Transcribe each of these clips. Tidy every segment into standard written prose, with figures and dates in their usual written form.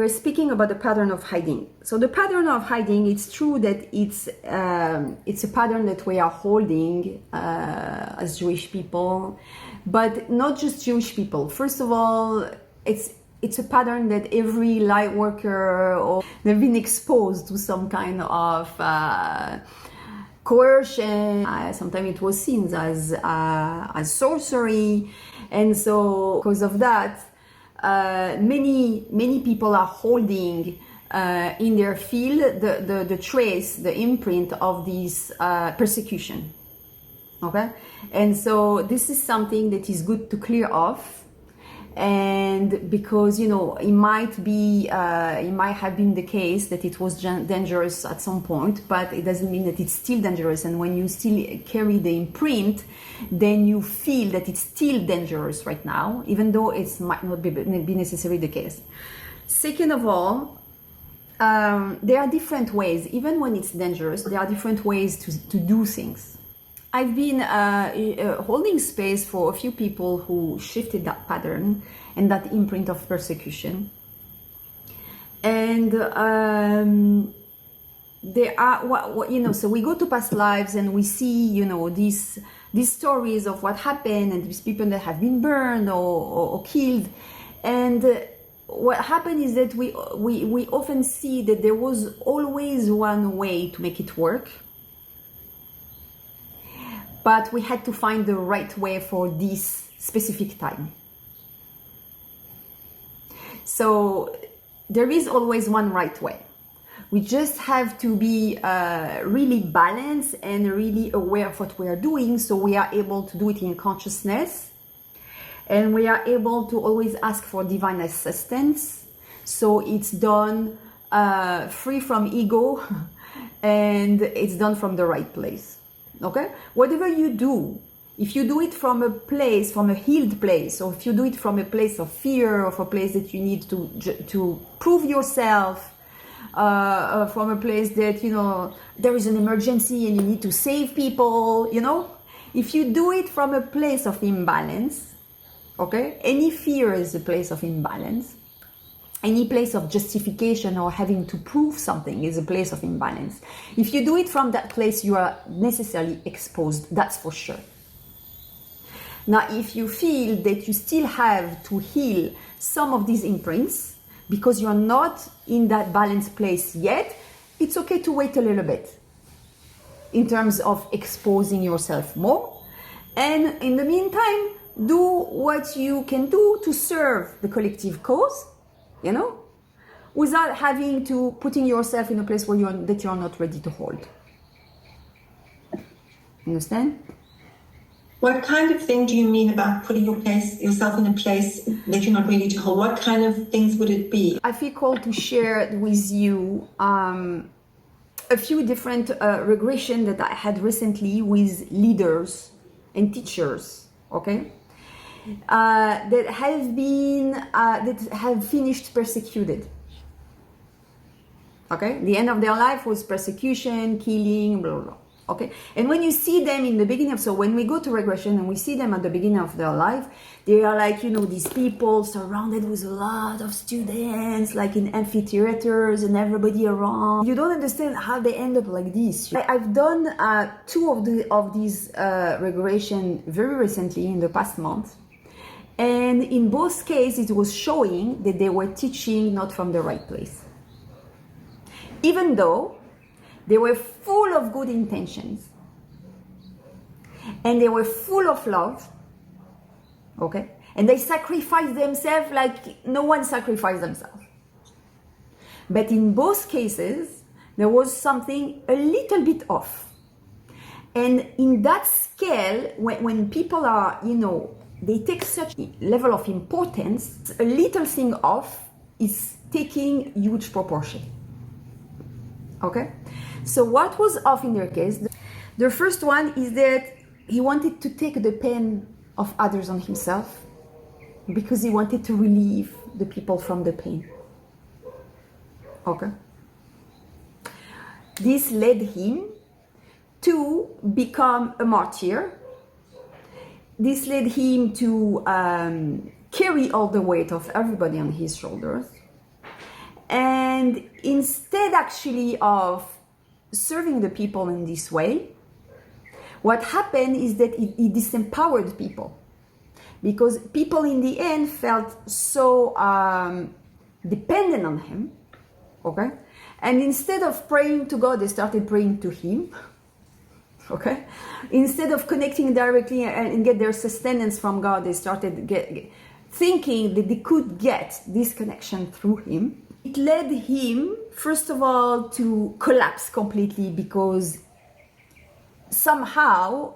we're speaking about the pattern of hiding. So the pattern of hiding, it's true that it's a pattern that we are holding as Jewish people, but not just Jewish people. First of all, it's a pattern that every light worker, or they've been exposed to some kind of coercion. Sometimes it was seen as sorcery, and so because of that, many people are holding in their field the trace, the imprint of this persecution. Okay, and so this is something that is good to clear off. And because, you know, it might have been the case that it was dangerous at some point, but it doesn't mean that it's still dangerous. And when you still carry the imprint, then you feel that it's still dangerous right now, even though it might not be necessarily the case. Second of all, there are different ways. Even when it's dangerous, there are different ways to do things. I've been holding space for a few people who shifted that pattern and that imprint of persecution. And there are, you know, so we go to past lives and we see, you know, these stories of what happened and these people that have been burned or killed. And what happened is that we often see that there was always one way to make it work. But we had to find the right way for this specific time. So there is always one right way. We just have to be really balanced and really aware of what we are doing, so we are able to do it in consciousness, and we are able to always ask for divine assistance, so it's done free from ego and it's done from the right place. Okay, whatever you do, if you do it from a healed place, or if you do it from a place of fear, or from a place that you need to prove yourself, from a place that, you know, there is an emergency and you need to save people, you know, if you do it from a place of imbalance, okay, any fear is a place of imbalance. Any place of justification or having to prove something is a place of imbalance. If you do it from that place, you are necessarily exposed, that's for sure. Now, if you feel that you still have to heal some of these imprints because you're not in that balanced place yet, it's okay to wait a little bit in terms of exposing yourself more. And in the meantime, do what you can do to serve the collective cause, you know, without having to putting yourself in a place where you're not ready to hold. Understand? What kind of thing do you mean about putting yourself in a place that you're not ready to hold? What kind of things would it be? I feel called to share with you a few different regression that I had recently with leaders and teachers, okay? That have finished persecuted. Okay, the end of their life was persecution, killing, blah, blah, blah. Okay, and when you see them in the beginning so when we go to regression and we see them at the beginning of their life, they are like, you know, these people surrounded with a lot of students, like in amphitheaters and everybody around. You don't understand how they end up like this. I've done two of these regression very recently in the past month. And in both cases, it was showing that they were teaching not from the right place. Even though they were full of good intentions and they were full of love, okay? And they sacrificed themselves like no one sacrificed themselves. But in both cases, there was something a little bit off. And in that scale, when people are, you know, they take such a level of importance, a little thing off is taking huge proportion. Okay? So what was off in their case? The first one is that he wanted to take the pain of others on himself because he wanted to relieve the people from the pain. Okay? This led him to become a martyr. This led him to carry all the weight of everybody on his shoulders. And instead actually of serving the people in this way, what happened is that it disempowered people, because people in the end felt so dependent on him, okay? And instead of praying to God, they started praying to him, okay? Instead of connecting directly and get their sustenance from God, they started thinking that they could get this connection through him. It led him, first of all, to collapse completely, because somehow,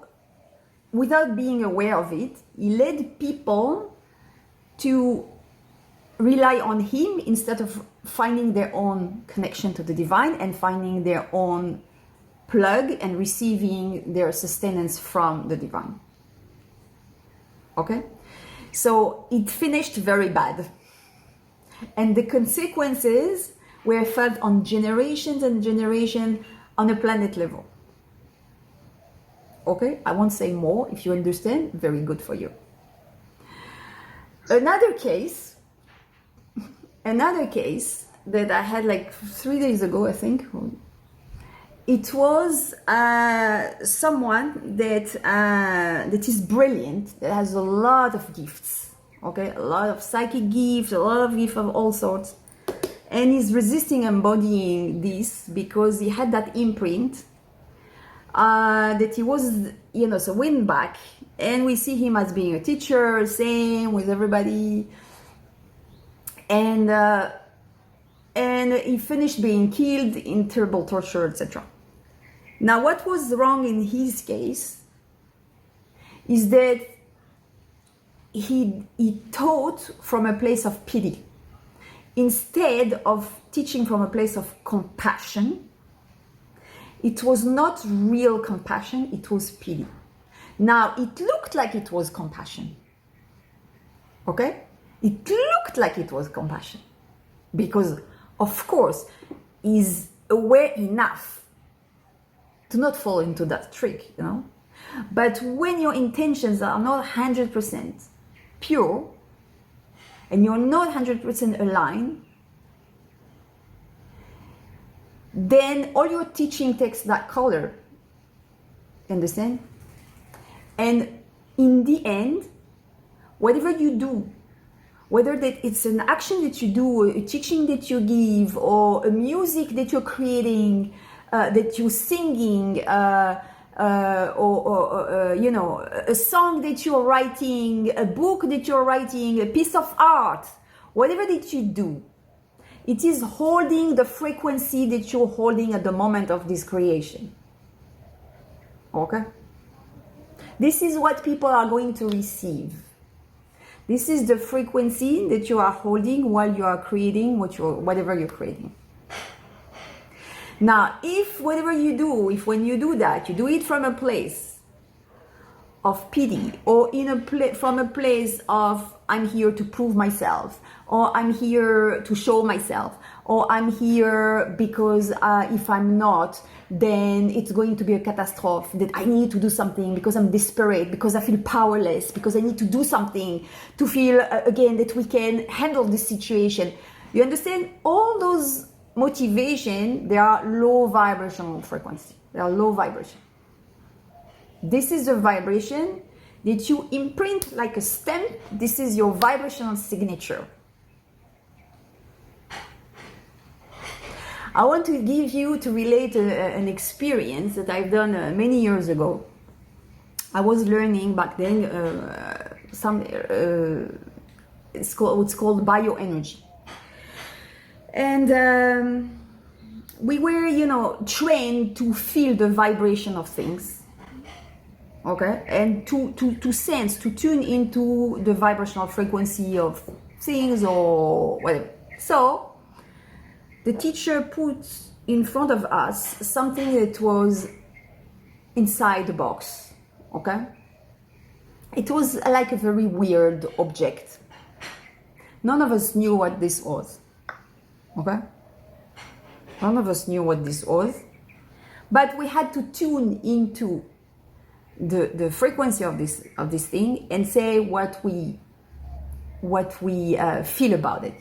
without being aware of it, he led people to rely on him instead of finding their own connection to the divine and finding their own plug and receiving their sustenance from the divine. Okay? So it finished very bad. And the consequences were felt on generations and generations on a planet level. Okay? I won't say more. If you understand, very good for you. Another case that I had like 3 days ago, I think. It was someone that is brilliant, that has a lot of gifts, okay, a lot of psychic gifts, a lot of gifts of all sorts, and he's resisting embodying this because he had that imprint that he was, so win back, and we see him as being a teacher, same with everybody, and he finished being killed in terrible torture, etc. Now, what was wrong in his case is that he taught from a place of pity instead of teaching from a place of compassion. It was not real compassion, it was pity. Now, it looked like it was compassion. Okay? It looked like it was compassion. Because, of course, he's aware enough to not fall into that trick, But when your intentions are not 100% pure, and you're not 100% aligned, then all your teaching takes that color. Understand? And in the end, whatever you do, whether that it's an action that you do, a teaching that you give, or a music that you're creating, that you're singing, or a song that you're writing, a book that you're writing, a piece of art, whatever that you do, it is holding the frequency that you're holding at the moment of this creation. Okay? This is what people are going to receive. This is the frequency that you are holding while you are creating whatever you're creating. Now, if whatever you do, if when you do that, you do it from a place of pity, or from a place of I'm here to prove myself, or I'm here to show myself, or I'm here because if I'm not, then it's going to be a catastrophe, that I need to do something because I'm desperate, because I feel powerless, because I need to do something to feel again that we can handle this situation. You understand? All those motivation, they are low vibrational frequency. They are low vibration. This is the vibration that you imprint like a stamp. This is your vibrational signature. I want to relate an experience that I've done many years ago. I was learning back then it's called bioenergy. And we were, trained to feel the vibration of things, okay? And to sense, to tune into the vibrational frequency of things or whatever. So, the teacher put in front of us something that was inside the box, okay? It was like a very weird object. None of us knew what this was. Okay? None of us knew what this was, but we had to tune into the frequency of this thing and say what we feel about it.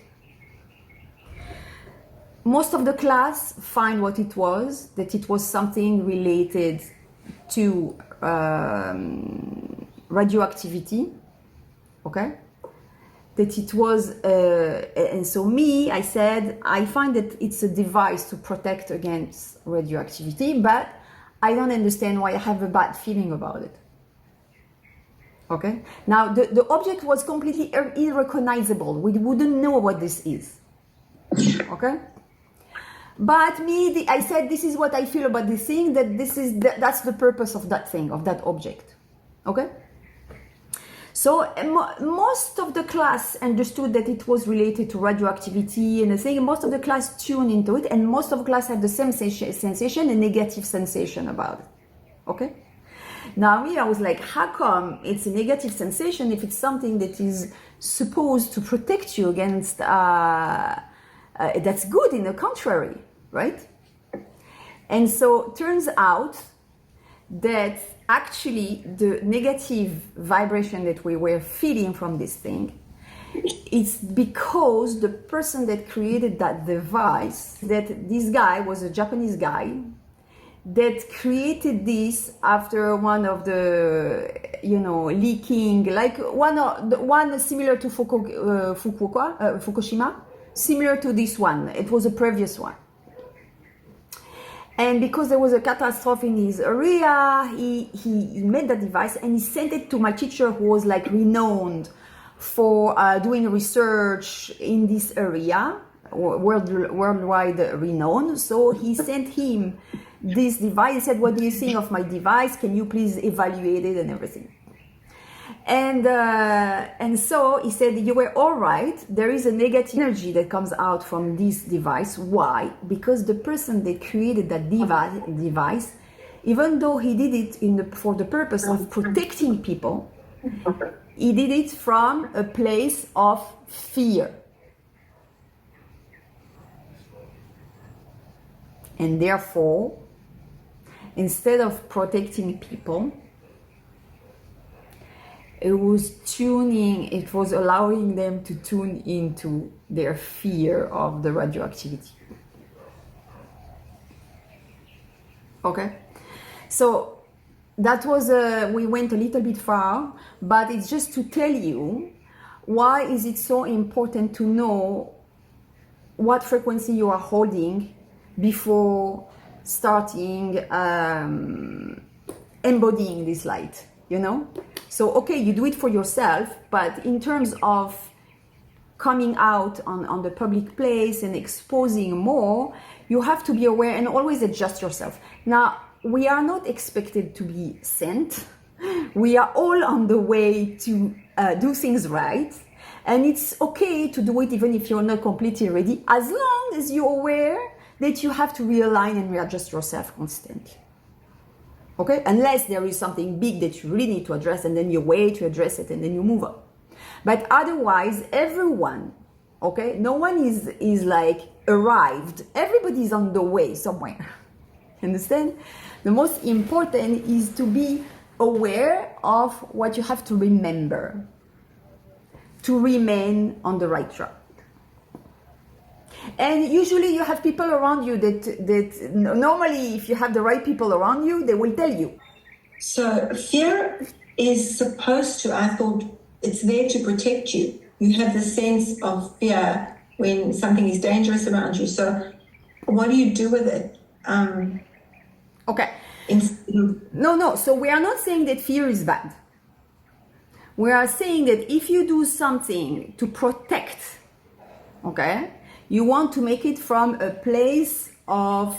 most of the class find what it was, that it was something related to radioactivity, okay? That it was, and so me, I said, I find that it's a device to protect against radioactivity, but I don't understand why I have a bad feeling about it. Okay? Now, the object was completely unrecognizable. We wouldn't know what this is. Okay? But me, I said, this is what I feel about this thing, that that's the purpose of that thing, of that object. Okay? So most of the class understood that it was related to radioactivity, and I think most of the class tuned into it, and most of the class had the same sensation, a negative sensation about it. Okay? Now me, I was like, how come it's a negative sensation if it's something that is supposed to protect you against, that's good in the contrary, right? And so turns out that actually the negative vibration that we were feeling from this thing, it's because the person that created that device, that this guy was a Japanese guy that created this after one of the, leaking, like one similar to Fukushima, similar to this one. It was a previous one. And because there was a catastrophe in his area, he made that device and he sent it to my teacher, who was like renowned for doing research in this area, worldwide renowned. So he sent him this device. He said, what do you think of my device? Can you please evaluate it and everything? And so he said, you were all right. There is a negative energy that comes out from this device. Why? Because the person that created that device, even though he did it for the purpose of protecting people, he did it from a place of fear. And therefore, instead of protecting people, it was allowing them to tune into their fear of the radioactivity. Okay? So that was, we went a little bit far, but it's just to tell you why is it so important to know what frequency you are holding before starting embodying this light, So, okay, you do it for yourself, but in terms of coming out on the public place and exposing more, you have to be aware and always adjust yourself. Now, we are not expected to be sent. We are all on the way to do things right. And it's okay to do it even if you're not completely ready, as long as you're aware that you have to realign and readjust yourself constantly. Okay, unless there is something big that you really need to address, and then you wait to address it and then you move on. But otherwise, everyone, okay, no one is like arrived. Everybody's on the way somewhere. Understand? The most important is to be aware of what you have to remember to remain on the right track. And usually you have people around you that normally, if you have the right people around you, they will tell you. So fear is supposed to, I thought, it's there to protect you. You have the sense of fear when something is dangerous around you. So what do you do with it? Okay. No. So we are not saying that fear is bad. We are saying that if you do something to protect, okay, you want to make it from a place of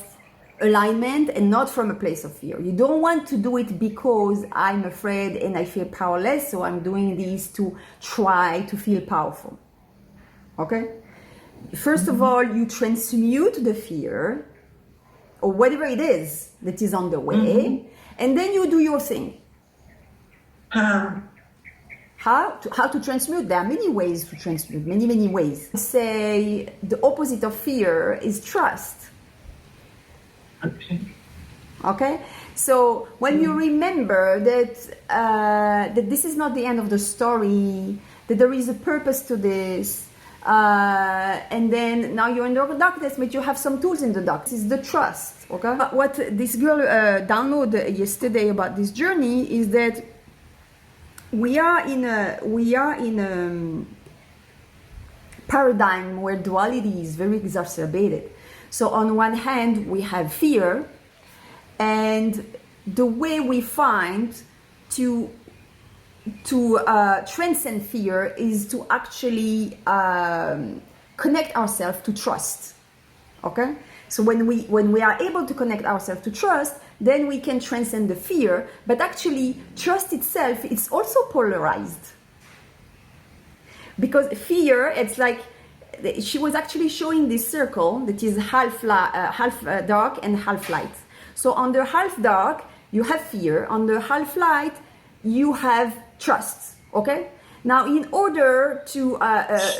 alignment and not from a place of fear. You don't want to do it because I'm afraid and I feel powerless, so I'm doing this to try to feel powerful. Okay? First of all, you transmute the fear or whatever it is that is on the way, and then you do your thing. How to transmute? There are many ways to transmute, many ways. Say the opposite of fear is trust. Okay? So when you remember that this is not the end of the story, that there is a purpose to this, And then now you're in the darkness, but you have some tools in the dark. This is the trust. Okay. But what this girl downloaded yesterday about this journey is that we are in a paradigm where duality is very exacerbated. So on one hand, we have fear, and the way we find to transcend fear is to actually connect ourselves to trust. Okay, so when we are able to connect ourselves to trust, then we can transcend the fear. But actually, trust itself, it's also polarized, because fear, it's like she was actually showing this circle that is half dark and half light. So on the half dark, you have fear. On the half light, you have trust. Okay. Now, in order to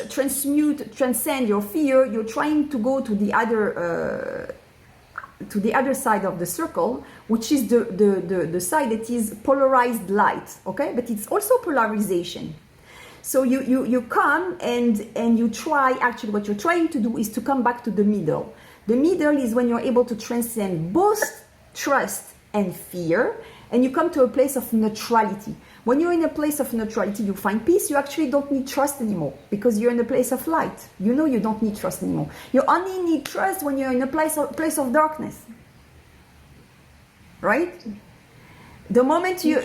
transcend your fear, you're trying to go to the other side of the circle, which is the side that is polarized light. Okay, but it's also polarization. So you come and you try. Actually, what you're trying to do is to come back to the middle. The middle is when you're able to transcend both trust and fear, and you come to a place of neutrality. When you're in a place of neutrality, you find peace. You actually don't need trust anymore, because you're in a place of light. You know you don't need trust anymore. You only need trust when you're in a place of darkness. Right? The moment you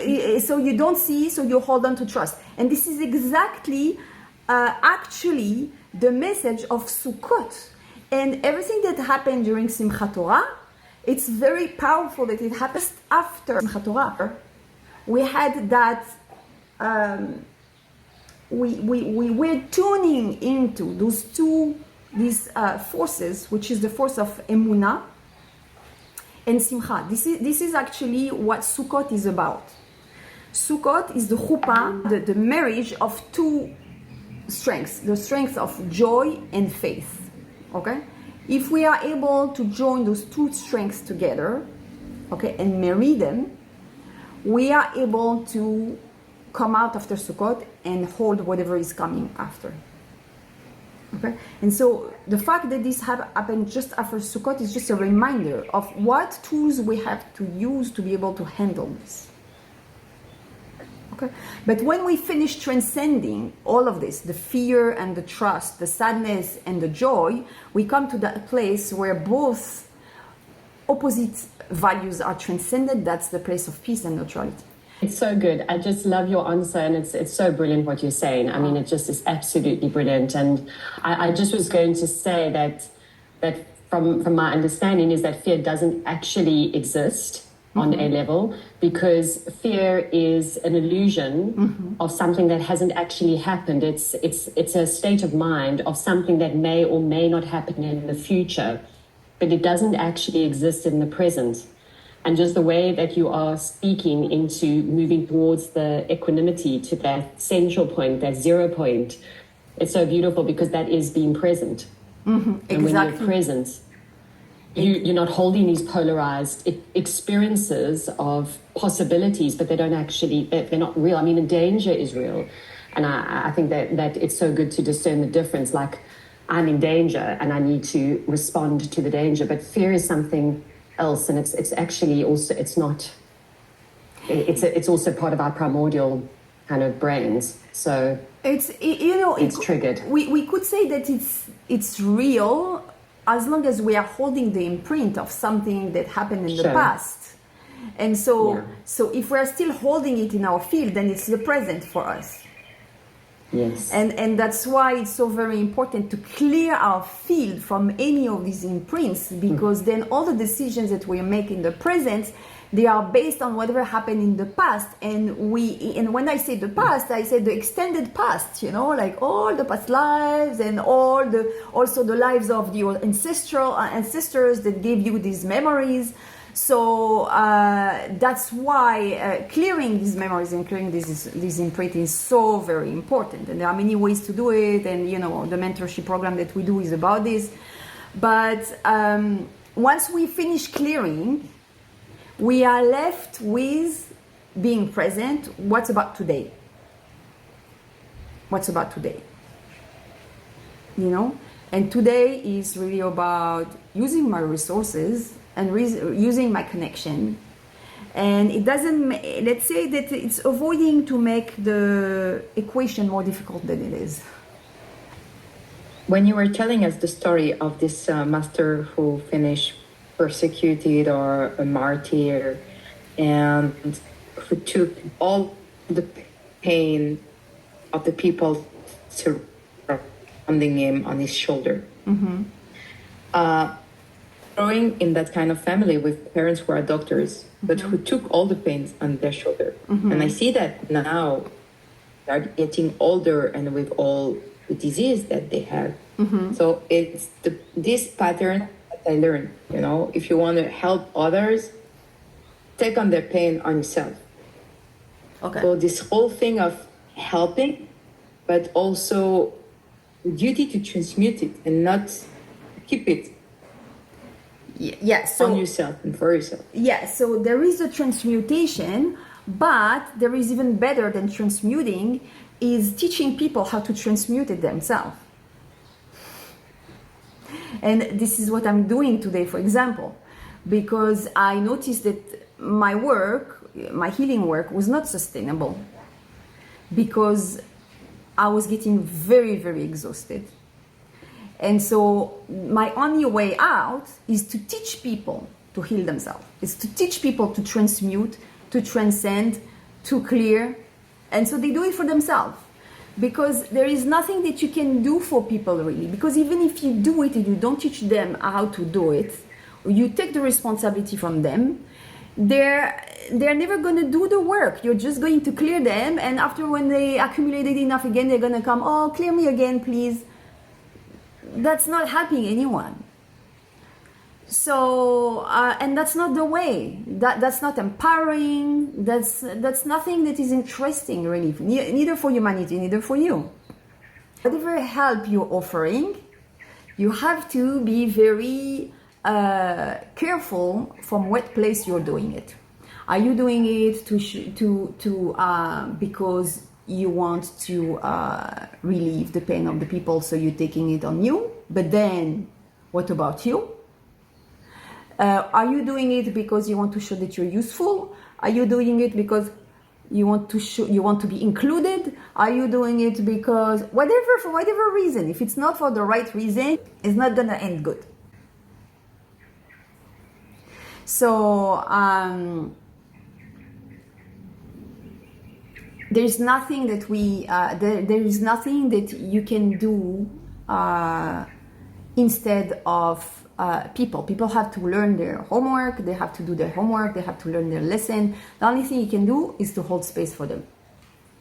don't see, so you hold on to trust. And this is exactly actually the message of Sukkot. And everything that happened during Simchat Torah, it's very powerful that it happens after Simchat Torah. We had that, we were tuning into these forces, which is the force of Emunah and Simcha. This is actually what Sukkot is about. Sukkot is the chuppah, the marriage of two strengths, the strength of joy and faith. Okay? If we are able to join those two strengths together, okay, and marry them, we are able to come out after Sukkot and hold whatever is coming after. Okay, and so the fact that this happened just after Sukkot is just a reminder of what tools we have to use to be able to handle this. Okay, but when we finish transcending all of this, the fear and the trust, the sadness and the joy, we come to that place where both opposite values are transcended. That's the place of peace and neutrality. It's so good. I just love your answer, and it's so brilliant what you're saying. I mean, it just is absolutely brilliant. And I just was going to say that from my understanding is that fear doesn't actually exist on a level, because fear is an illusion of something that hasn't actually happened. It's a state of mind of something that may or may not happen in the future, but it doesn't actually exist in the present. And just the way that you are speaking into moving towards the equanimity, to that central point, that 0 point, it's so beautiful, because that is being present. And exactly. when you're present, you're not holding these polarized experiences of possibilities, but they don't actually, they're not real. I mean, the danger is real. And I think that it's so good to discern the difference. Like, I'm in danger and I need to respond to the danger, but fear is something else, and it's actually also, it's also part of our primordial kind of brains. So it's triggered. We could say that it's real as long as we are holding the imprint of something that happened in the past. And so if we're still holding it in our field, then it's the present for us. Yes. And that's why it's so very important to clear our field from any of these imprints, because then all the decisions that we make in the present, they are based on whatever happened in the past. And when I say the past, I say the extended past, like all the past lives, and also the lives of your ancestors that gave you these memories. So that's why clearing these memories and clearing this imprint is so very important. And there are many ways to do it. And, the mentorship program that we do is about this. But once we finish clearing, we are left with being present. What's about today? What's about today? you know. And today is really about using my resources and using my connection. And it doesn't, let's say that it's avoiding to make the equation more difficult than it is. When you were telling us the story of this master who finished persecuted or a martyr, and who took all the pain of the people surrounding him on his shoulder. Growing in that kind of family with parents who are doctors, but who took all the pains on their shoulder. And I see that now they're getting older and with all the disease that they have. So it's this pattern that I learned, you know, if you want to help others, take on their pain on yourself. Okay. So this whole thing of helping, but also the duty to transmute it and not keep it So on yourself and for yourself. yeah, so there is a transmutation, but there is even better than transmuting is teaching people how to transmute it themselves. And this is what I'm doing today, for example, because I noticed that my work, my healing work, was not sustainable because I was getting very, very exhausted. And so my only way out is to teach people to heal themselves. It's to teach people to transmute, to transcend, to clear. And so they do it for themselves. Because there is nothing that you can do for people really. Because even if you do it and you don't teach them how to do it, or you take the responsibility from them, they're never going to do the work. You're just going to clear them. And after when they accumulated enough again, they're going to come, oh, clear me again, please. That's not helping anyone. So, and that's not the way. That's not empowering. That's nothing that is interesting, really. Neither for humanity, neither for you. Whatever help you're offering, you have to be very careful from what place you're doing it. Are you doing it because you want to relieve the pain of the people, so you're taking it on you? But then, what about you? Are you doing it because you want to show that you're useful? Are you doing it because you want to be included? Are you doing it because for whatever reason? If it's not for the right reason, it's not gonna end good. So there's nothing that there is nothing that you can do instead of people. People have to learn their homework, they have to do their homework, they have to learn their lesson. The only thing you can do is to hold space for them.